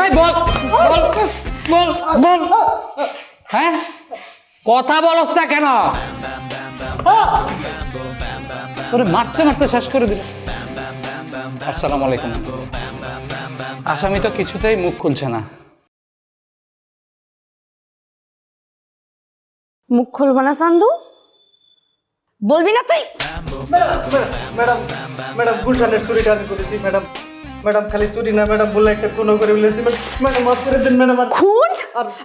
এই বল বল বল বল হ্যাঁ কথা বলছ না কেন তোরে মারতে মারতে শেষ করে দিল আসসালামু আলাইকুম আসামি তো কিছুতেই মুখ খুলছে না মুখ খুলবো না চান্দু বলবি না তুই ম্যাডাম ম্যাডাম গুলশানের চুরিটা আমি করেছি ম্যাডাম ম্যাডাম খালি চুরি না ম্যাডাম বলে একটা খুন করে ফেলেছি ম্যাডাম মাফ করে দিন ম্যাডাম খুন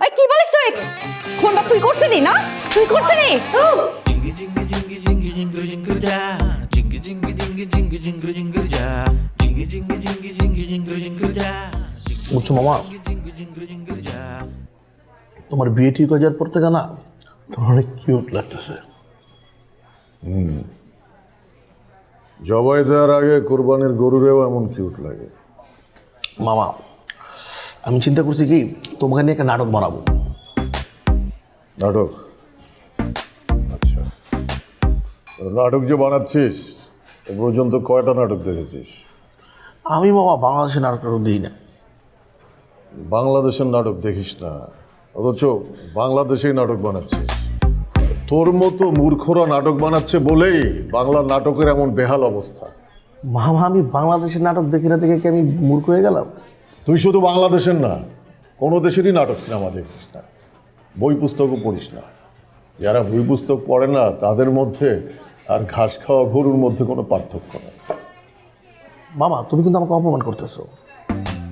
এই কি বলিস তুই খুনটা তুই করছিলি না তুই করছিলি বুঝছো মামা তোমার বিয়ে ঠিক হয়ে যাওয়ার পর থেকে না তোমার অনেক কিউট লাগতেছে জবাই দেওয়ার আগে কোরবানির গরুরেও এমন কিউট লাগে মামা আমি চিন্তা করছি কি তোমাকে নিয়ে একটা নাটক বানাবো নাটক আচ্ছা নাটক যে বানাচ্ছিস এ পর্যন্ত কয়টা নাটক দেখেছিস আমি মামা বাংলাদেশের নাটক দিই না বাংলাদেশের নাটক দেখিস না অথচ বাংলাদেশেই নাটক বানাচ্ছিস তোর মতো মূর্খরা নাটক বানাচ্ছে বলেই বাংলার নাটকের এমন বেহাল অবস্থা মামা আমি বাংলাদেশের নাটক দেখি না দেখে কি আমি মূর্খ হয়ে গেলাম তুই শুধু বাংলাদেশের না কোনো দেশেরই নাটক সিনেমা দেখিস না বই পুস্তকও পড়িস না যারা বই পুস্তক পড়ে না তাদের মধ্যে আর ঘাস খাওয়া গরুর মধ্যে কোনো পার্থক্য নেই মামা তুমি কিন্তু আমাকে অপমান করতেছো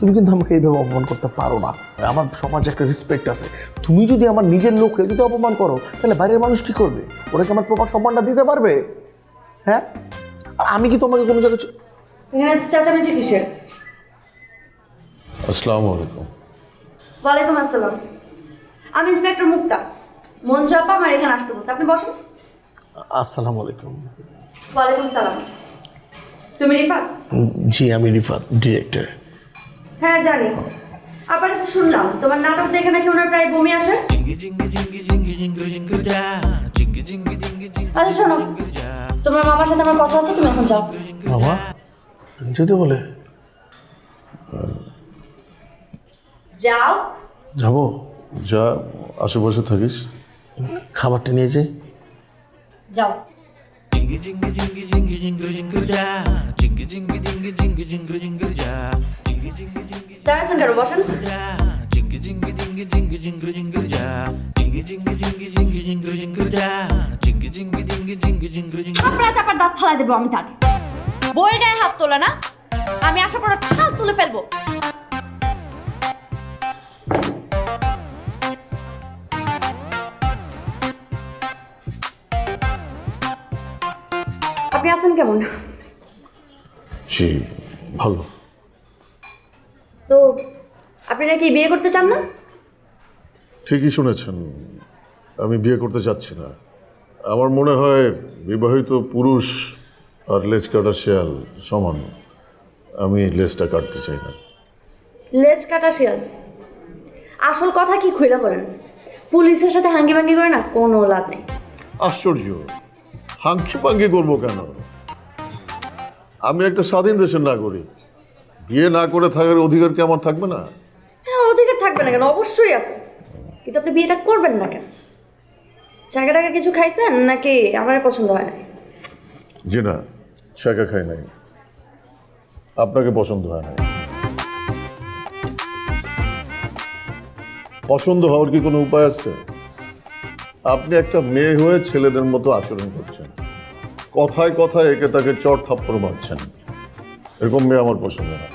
তুমি কিন্তু আমাকে এইভাবে অপমান করতে পারো না আমার সমাজে একটা রেসপেক্ট আছে তুমি যদি আমার নিজের লোককে যদি অপমান করো তাহলে বাইরের মানুষ কি করবে ওরা কি আমার প্রপার সম্মানটা দিতে পারবে হ্যাঁ আর আমি কি তোমাকে কোনো জায়গায় এখানে চেঁচামেচি কিসের আসসালামু আলাইকুম ওয়ালাইকুম আসসালাম আমি ইন্সপেক্টর মুক্তা মঞ্জু আপা আমার এখানে আসতে বলছে আপনি বসুন আসসালামু আলাইকুম ওয়ালাইকুম সালাম তুমি রিফাত জি আমি রিফাত ডিরেক্টর হ্যাঁ জানি আপনার কাছে শুনলাম তোমার নাটক দেখে নাকি ওনার প্রায় বমি আসে আচ্ছা শোনো তোমার মামার সাথে আমার কথা আছে তুমি এখন যাও মামা যেতে বলে যাও যাবো যা আশেপাশে থাকিস খাবারটা নিয়ে যাই যাও দাঁড়াচ্ছেন কেন বসেন চাপড়া চাপার দাঁত ফালাই দেবো আমি তার বইয়ের গায়ে হাত তোলে না আমি আশা পড়া ছাল তুলে ফেলবো আপনি আছেন কেমন জি ভালো তো আপনি নাকি বিয়ে করতে চান না ঠিকই শুনেছেন আমি বিয়ে করতে চাচ্ছি না আমার মনে হয় বিবাহিত পুরুষ আর লেজ কাটা শেয়াল সমান আমি লেজটা কাটতে চাই না লেজ কাটা শিয়াল আসল কথা কি খুইলা বলেন পুলিশের সাথে হাঙ্গি ভাঙ্গি করে না কোনো লাভ নেই আশ্চর্য হাঙ্কি পাঙ্কি করবো কেন আমি একটা স্বাধীন দেশের নাগরিক বিয়ে না করে থাকার অধিকার কি আমার থাকবে না হ্যাঁ অধিকার থাকবে না কেন অবশ্যই আছে কিন্তু আপনি বিয়েটা করবেন না কেন চাকা টাকা কিছু খাইছেন নাকি আমার পছন্দ হয় না জি না ছেঁকা খাই নাই আপনাকে পছন্দ হয় না পছন্দ হওয়ার কি কোনো উপায় আছে আপনি একটা মেয়ে হয়ে ছেলেদের মতো আচরণ করছেন কথায় কথায় একে তাকে চড় থাপ্পড় মারছেন এরকম মেয়ে আমার পছন্দ না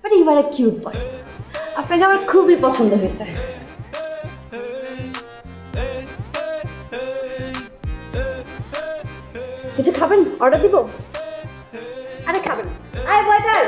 but you are a cute boy আপনাকে আমার খুবই পছন্দ হয়েছে কিছু খাবেন অর্ডার দিব আরে খাবেন আয় ওয়েটার